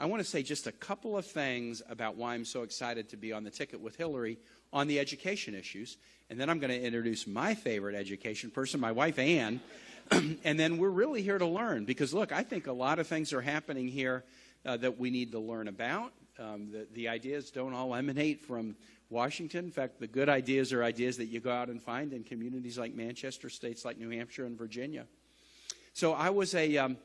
I want to say just a couple of things about why I'm so excited to be on the ticket with Hillary on the education issues. And then I'm going to introduce my favorite education person, my wife, Ann. And then we're really here to learn because, look, I think a lot of things are happening here that we need to learn about. The ideas don't all emanate from Washington. In fact, the good ideas are ideas that you go out and find in communities like Manchester, states like New Hampshire and Virginia. So I've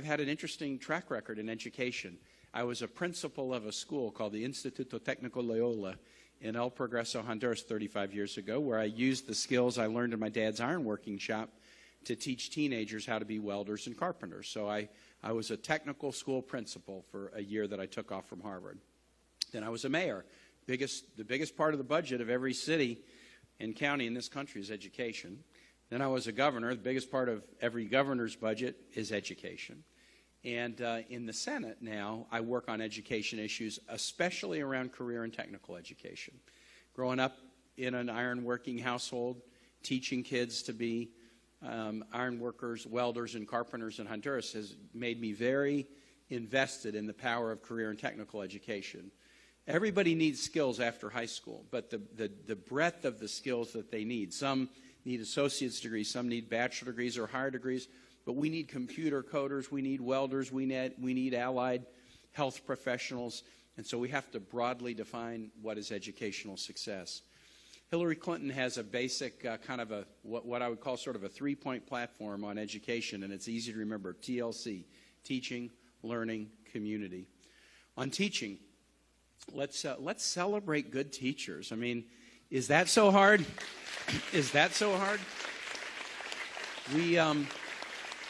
had an interesting track record in education. I was a principal of a school called the Instituto Técnico Loyola in El Progreso, Honduras 35 years ago, where I used the skills I learned in my dad's ironworking shop to teach teenagers how to be welders and carpenters. So I was a technical school principal for a year that I took off from Harvard. Then I was a mayor. The biggest part of the budget of every city and county in this country is education. Then I was a governor. The biggest part of every governor's budget is education. And in the Senate now, I work on education issues, especially around career and technical education. Growing up in an ironworking household, teaching kids to be ironworkers, welders, and carpenters in Honduras has made me very invested in the power of career and technical education. Everybody needs skills after high school, but the breadth of the skills that they need. Some need associate's degrees, some need bachelor degrees or higher degrees, but we need computer coders, we need welders, we need allied health professionals, and so we have to broadly define what is educational success. Hillary Clinton has a basic kind of what I would call sort of a three-point platform on education, and it's easy to remember, TLC, teaching, learning, community. On teaching, let's celebrate good teachers. I mean, is that so hard? Is that so hard?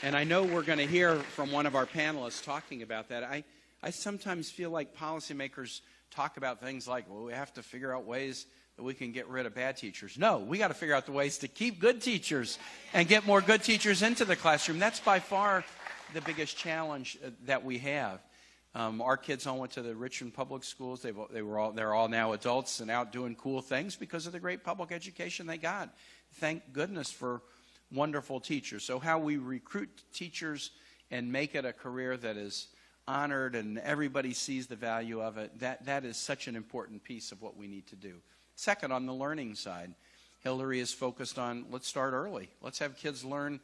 And I know we're going to hear from one of our panelists talking about that. I sometimes feel like policymakers talk about things like, well, we have to figure out ways that we can get rid of bad teachers. No, we got to figure out the ways to keep good teachers and get more good teachers into the classroom. That's by far the biggest challenge that we have. Our kids all went to the Richmond public schools. They're all now adults and out doing cool things because of the great public education they got. Thank goodness for wonderful teachers. So how we recruit teachers and make it a career that is honored and everybody sees the value of it, that is such an important piece of what we need to do. Second, on the learning side, Hillary is focused on, let's start early. Let's have kids learn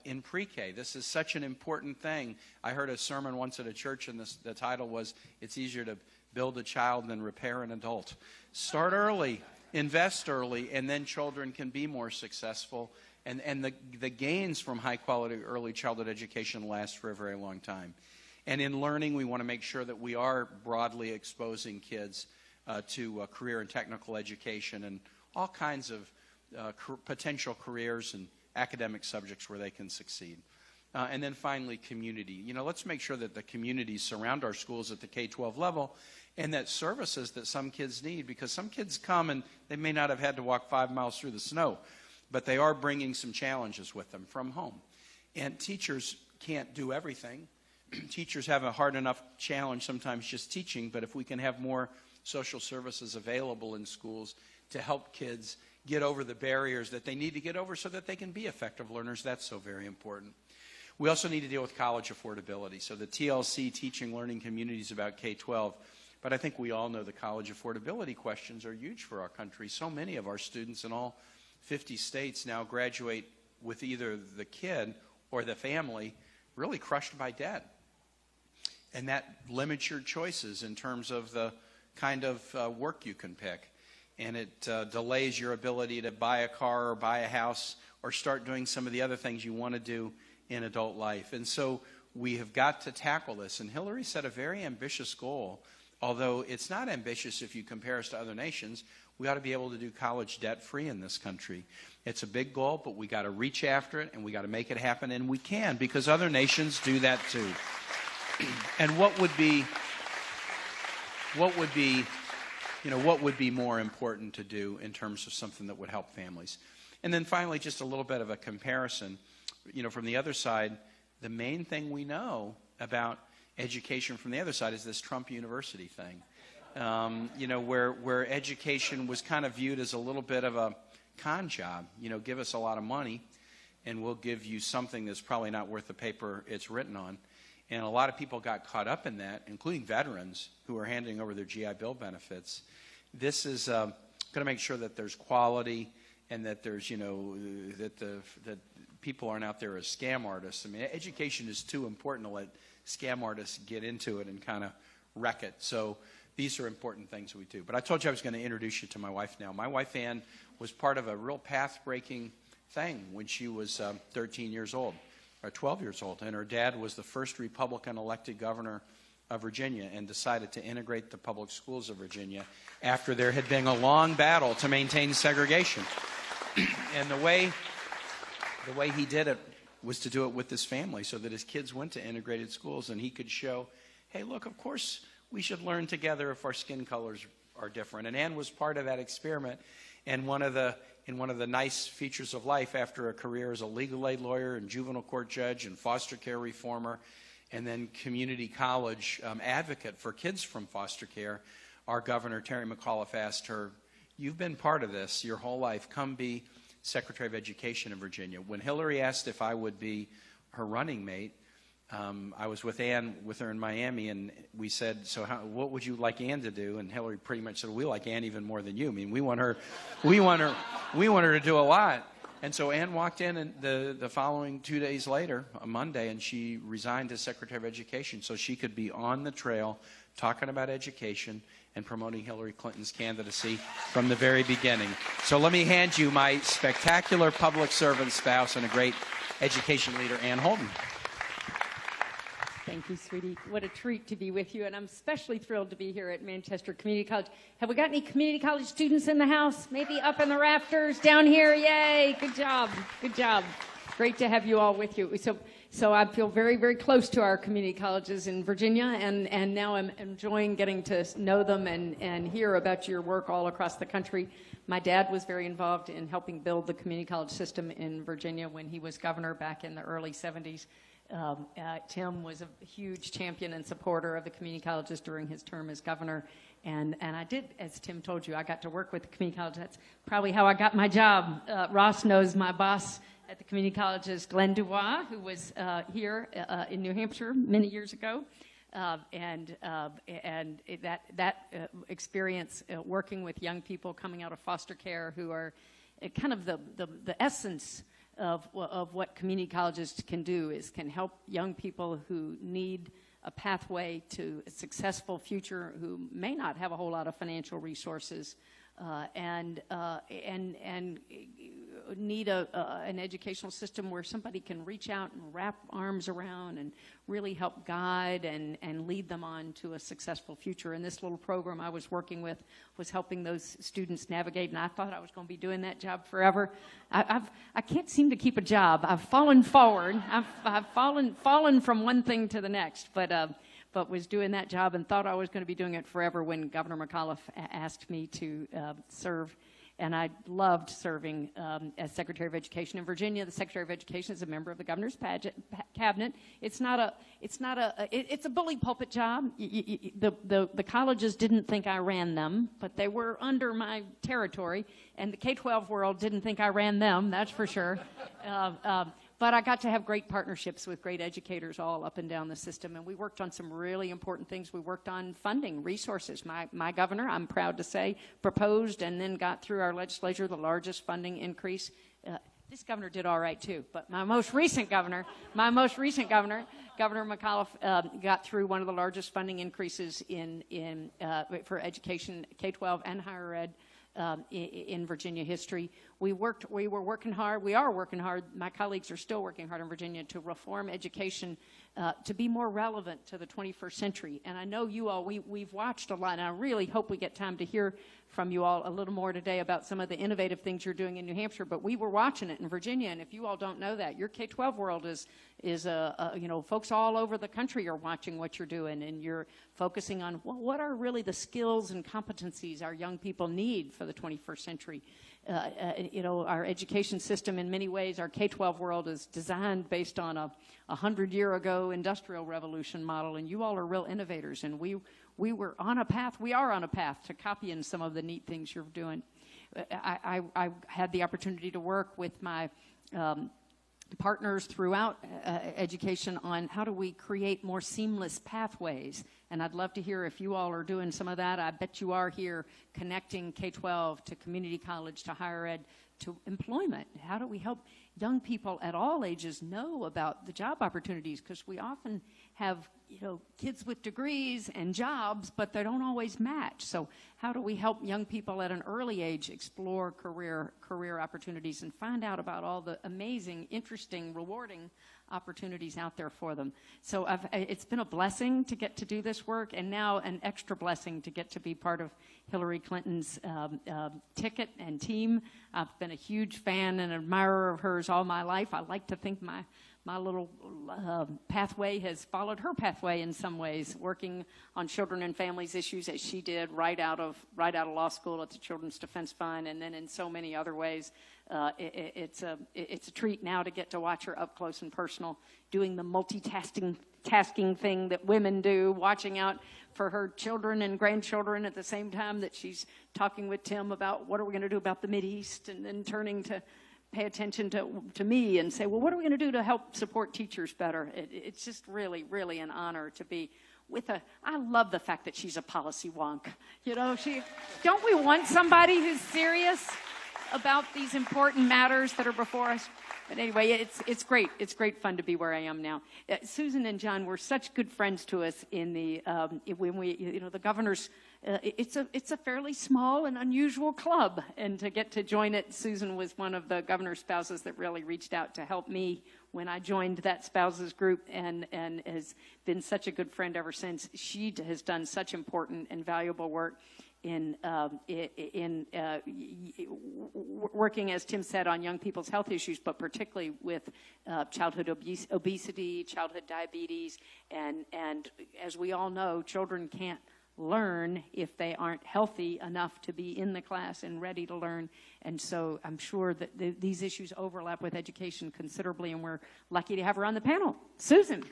in pre-K. This is such an important thing. I heard a sermon once at a church, and the title was, "It's easier to build a child than repair an adult." Start early, invest early, and then children can be more successful. And the gains from high-quality early childhood education last for a very long time. And in learning, we want to make sure that we are broadly exposing kids to career and technical education and all kinds of potential careers and academic subjects where they can succeed. And then finally, community. You know, let's make sure that the communities surround our schools at the K-12 level and that services that some kids need, because some kids come and they may not have had to walk 5 miles through the snow, but they are bringing some challenges with them from home. And teachers can't do everything. Teachers have a hard enough challenge sometimes just teaching, but if we can have more social services available in schools to help kids get over the barriers that they need to get over so that they can be effective learners, that's so very important. We also need to deal with college affordability. So the TLC, teaching, learning communities about K-12, but I think we all know the college affordability questions are huge for our country. So many of our students in all 50 states now graduate with either the kid or the family really crushed by debt. And that limits your choices in terms of the kind of work you can pick. And it delays your ability to buy a car or buy a house or start doing some of the other things you want to do in adult life. And so we have got to tackle this. And Hillary set a very ambitious goal, although it's not ambitious if you compare us to other nations. We ought to be able to do college debt-free in this country. It's a big goal, but we got to reach after it, and we got to make it happen, and we can, because other nations do that too. And what would be more important to do in terms of something that would help families? And then finally, just a little bit of a comparison. You know, from the other side, the main thing we know about education from the other side is this Trump University thing. You know, where education was kind of viewed as a little bit of a con job. You know, give us a lot of money, and we'll give you something that's probably not worth the paper it's written on. And a lot of people got caught up in that, including veterans who are handing over their GI Bill benefits. This is going to make sure that there's quality and that there's, that people aren't out there as scam artists. I mean, education is too important to let scam artists get into it and kind of wreck it. So these are important things we do. But I told you I was going to introduce you to my wife now. My wife, Ann, was part of a real path-breaking thing when she was 13 years old, or 12 years old. And her dad was the first Republican elected governor of Virginia and decided to integrate the public schools of Virginia after there had been a long battle to maintain segregation. And the way he did it was to do it with his family so that his kids went to integrated schools and he could show, hey, look, of course we should learn together if our skin colors are different. And Ann was part of that experiment. And one of the nice features of life after a career as a legal aid lawyer and juvenile court judge and foster care reformer and then community college advocate for kids from foster care, our governor, Terry McAuliffe, asked her, you've been part of this your whole life. Come be Secretary of Education in Virginia. When Hillary asked if I would be her running mate, I was with Ann, with her in Miami, and we said, so what would you like Ann to do? And Hillary pretty much said, we like Ann even more than you. I mean, we want her to do a lot. And so Ann walked in and the following 2 days later, a Monday, and she resigned as Secretary of Education so she could be on the trail talking about education and promoting Hillary Clinton's candidacy from the very beginning. So let me hand you my spectacular public servant spouse and a great education leader, Ann Holden. Thank you, sweetie. What a treat to be with you, and I'm especially thrilled to be here at Manchester Community College. Have we got any community college students in the house? Maybe up in the rafters, down here? Yay! Good job. Good job. Great to have you all with you. So I feel very, very close to our community colleges in Virginia, and now I'm enjoying getting to know them and hear about your work all across the country. My dad was very involved in helping build the community college system in Virginia when he was governor back in the early 70s. Tim was a huge champion and supporter of the community colleges during his term as governor. And I did, as Tim told you, I got to work with the community college. That's probably how I got my job. Ross knows my boss at the community college is Glenn Dubois, who was here in New Hampshire many years ago. And that experience working with young people coming out of foster care who are kind of the essence of what community colleges can do can help young people who need a pathway to a successful future, who may not have a whole lot of financial resources, and need an educational system where somebody can reach out and wrap arms around and really help guide and lead them on to a successful future. And this little program I was working with was helping those students navigate, and I thought I was going to be doing that job forever. I can't seem to keep a job. I've fallen forward. I've fallen from one thing to the next, but was doing that job and thought I was going to be doing it forever when Governor McAuliffe asked me to serve. And I loved serving as Secretary of Education in Virginia. The Secretary of Education is a member of the governor's cabinet. It's a bully pulpit job. The colleges didn't think I ran them, but they were under my territory. And the K-12 world didn't think I ran them, that's for sure. But I got to have great partnerships with great educators all up and down the system, and we worked on some really important things. We worked on funding, resources. My governor, I'm proud to say, proposed and then got through our legislature the largest funding increase. This governor did all right too, but my most recent governor, Governor McAuliffe, got through one of the largest funding increases for education, K-12 and higher ed, in Virginia history. We are working hard. My colleagues are still working hard in Virginia to reform education to be more relevant to the 21st century. And I know you all, we've watched a lot, and I really hope we get time to hear from you all a little more today about some of the innovative things you're doing in New Hampshire, but we were watching it in Virginia, and if you all don't know that, your K-12 world is folks all over the country are watching what you're doing, and you're focusing on, well, what are really the skills and competencies our young people need for the 21st century. Our education system in many ways, our K-12 world is designed based on a 100-year-ago industrial revolution model, and you all are real innovators, and we are on a path to copying some of the neat things you're doing. I had the opportunity to work with my partners throughout education on how do we create more seamless pathways. And I'd love to hear if you all are doing some of that. I bet you are here connecting K-12 to community college to higher ed to employment. How do we help young people at all ages know about the job opportunities? Because we often have, kids with degrees and jobs, but they don't always match. So how do we help young people at an early age explore career opportunities and find out about all the amazing, interesting, rewarding opportunities out there for them? So it's been a blessing to get to do this work, and now an extra blessing to get to be part of Hillary Clinton's ticket and team. I've been a huge fan and admirer of hers all my life. I like to think my little pathway has followed her pathway in some ways, working on children and families issues as she did right out of law school at the Children's Defense Fund, and then in so many other ways. It's a treat now to get to watch her up close and personal, doing the multitasking thing that women do, watching out for her children and grandchildren at the same time that she's talking with Tim about what are we going to do about the Mideast, and then turning to pay attention to me and say, well, what are we going to do to help support teachers better? It's just really, really an honor to be with I love the fact that she's a policy wonk. Don't we want somebody who's serious about these important matters that are before us? But anyway, it's great. It's great fun to be where I am now. Susan and John were such good friends to us in the when we, the governors. It's a fairly small and unusual club, and to get to join it, Susan was one of the governor's spouses that really reached out to help me when I joined that spouses group, and has been such a good friend ever since. She has done such important and valuable work in working, as Tim said, on young people's health issues, but particularly with childhood obesity, childhood diabetes, and as we all know, children can't learn if they aren't healthy enough to be in the class and ready to learn. And so I'm sure that these issues overlap with education considerably, and we're lucky to have her on the panel. Susan.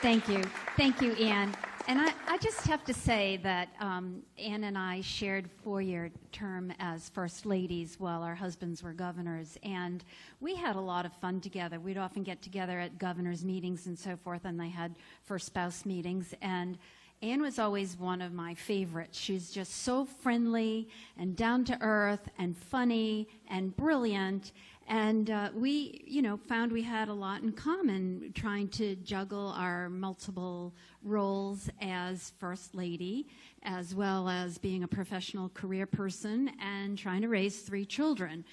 Thank you. Thank you, Ann. And I just have to say that Ann and I shared 4-year term as First Ladies while our husbands were governors, and we had a lot of fun together. We'd often get together at governors' meetings and so forth, and they had first spouse meetings, and Ann was always one of my favorites. She's just so friendly and down to earth and funny and brilliant. And we, found we had a lot in common trying to juggle our multiple roles as First Lady, as well as being a professional career person and trying to raise 3 children.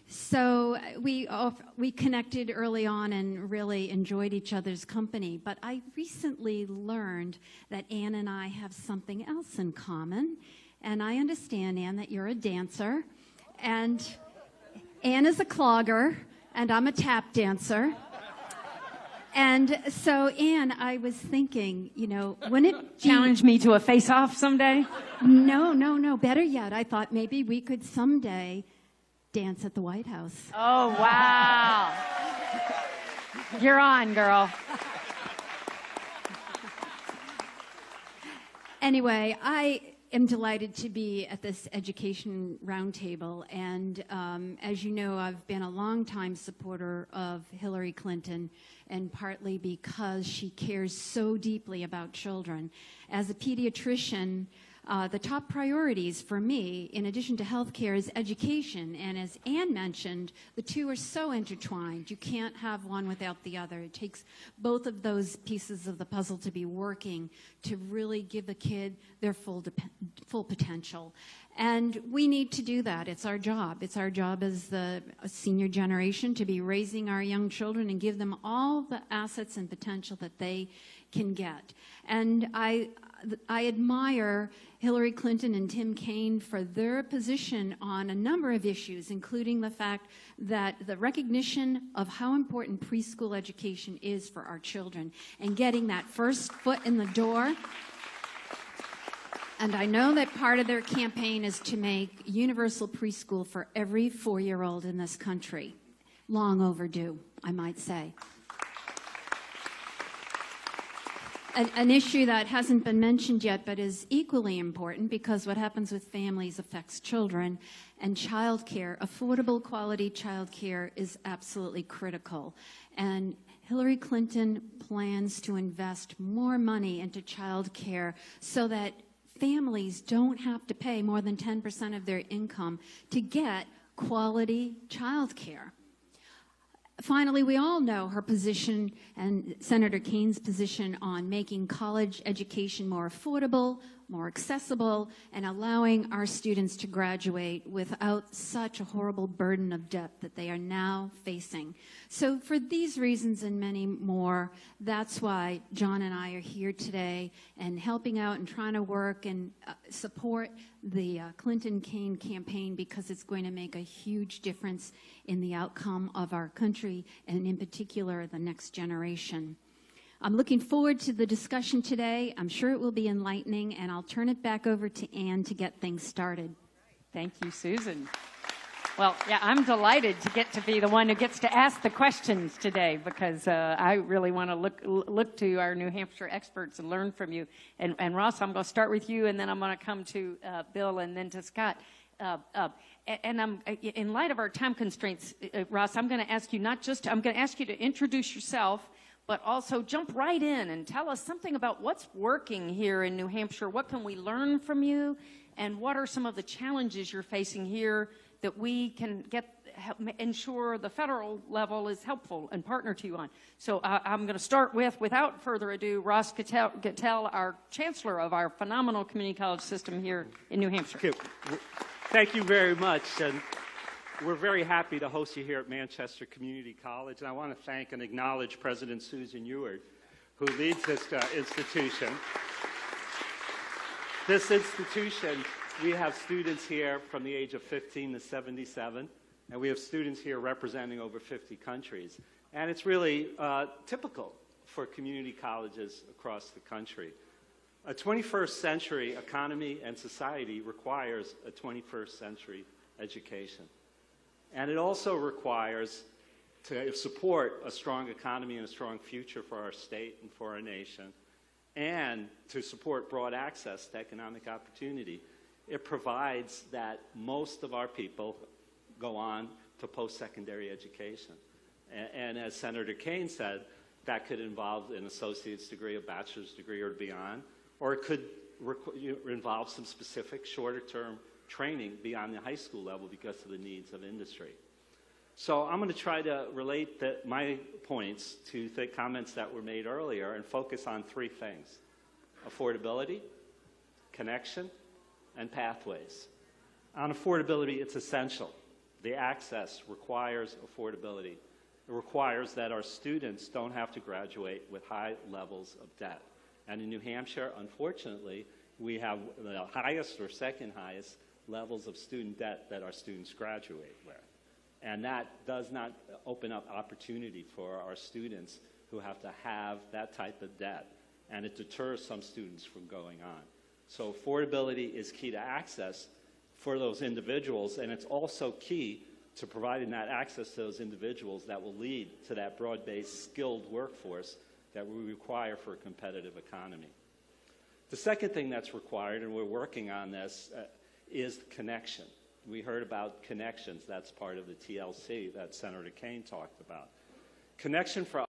So we connected early on and really enjoyed each other's company. But I recently learned that Ann and I have something else in common. And I understand, Ann, that you're a dancer. And Ann is a clogger, and I'm a tap dancer. And so, Ann, I was thinking, wouldn't it Challenge me to a face-off someday? No. Better yet, I thought maybe we could someday dance at the White House. Oh, wow. You're on, girl. Anyway, I am delighted to be at this education roundtable, and as you know, I've been a longtime supporter of Hillary Clinton, and partly because she cares so deeply about children. As a pediatrician, the top priorities for me, in addition to health care, is education. And as Ann mentioned, the two are so intertwined. You can't have one without the other. It takes both of those pieces of the puzzle to be working to really give the kid their full potential. And we need to do that. It's our job. It's our job as the senior generation to be raising our young children and give them all the assets and potential that they can get. And I admire Hillary Clinton and Tim Kaine for their position on a number of issues, including the fact that the recognition of how important preschool education is for our children and getting that first foot in the door. And I know that part of their campaign is to make universal preschool for every 4-year-old in this country. Long overdue, I might say. an issue that hasn't been mentioned yet but is equally important, because what happens with families affects children, and childcare, affordable quality childcare, is absolutely critical. And Hillary Clinton plans to invest more money into childcare so that families don't have to pay more than 10% of their income to get quality childcare. Finally, we all know her position and Senator Kaine's position on making college education more affordable, more accessible, and allowing our students to graduate without such a horrible burden of debt that they are now facing. So for these reasons and many more, that's why John and I are here today and helping out and trying to work and support the Clinton-Kaine campaign, because it's going to make a huge difference in the outcome of our country, and in particular, the next generation. I'm looking forward to the discussion today. I'm sure it will be enlightening, and I'll turn it back over to Ann to get things started. Thank you, Susan. Well, yeah, I'm delighted to get to be the one who gets to ask the questions today, because I really want to look to our New Hampshire experts and learn from you. And Ross, I'm going to start with you, and then I'm going to come to Bill and then to Scott. And I'm, in light of our time constraints, Ross, I'm going to ask you I'm going to ask you to introduce yourself, but also jump right in and tell us something about what's working here in New Hampshire. What can we learn from you? And what are some of the challenges you're facing here that we can ensure the federal level is helpful and partner to you on? So I'm going to start with, without further ado, Ross Gattell, our chancellor of our phenomenal community college system here in New Hampshire. Okay. Thank you very much. And we're very happy to host you here at Manchester Community College. And I want to thank and acknowledge President Susan Ewart, who leads this institution. This institution, we have students here from the age of 15 to 77, and we have students here representing over 50 countries. And it's really typical for community colleges across the country. A 21st century economy and society requires a 21st century education. And it also requires to support a strong economy and a strong future for our state and for our nation, and to support broad access to economic opportunity. It provides that most of our people go on to post-secondary education. And as Senator Kaine said, that could involve an associate's degree, a bachelor's degree, or beyond, or it could involve some specific shorter-term training beyond the high school level because of the needs of industry. So I'm going to try to relate my points to the comments that were made earlier and focus on three things: affordability, connection, and pathways. On affordability, it's essential. The access requires affordability. It requires that our students don't have to graduate with high levels of debt. And in New Hampshire, unfortunately, we have the highest or second highest levels of student debt that our students graduate with. And that does not open up opportunity for our students who have to have that type of debt. And it deters some students from going on. So affordability is key to access for those individuals, and it's also key to providing that access to those individuals that will lead to that broad-based skilled workforce that we require for a competitive economy. The second thing that's required, and we're working on this, is connection. We heard about connections. That's part of the TLC that Senator Kaine talked about. Connection for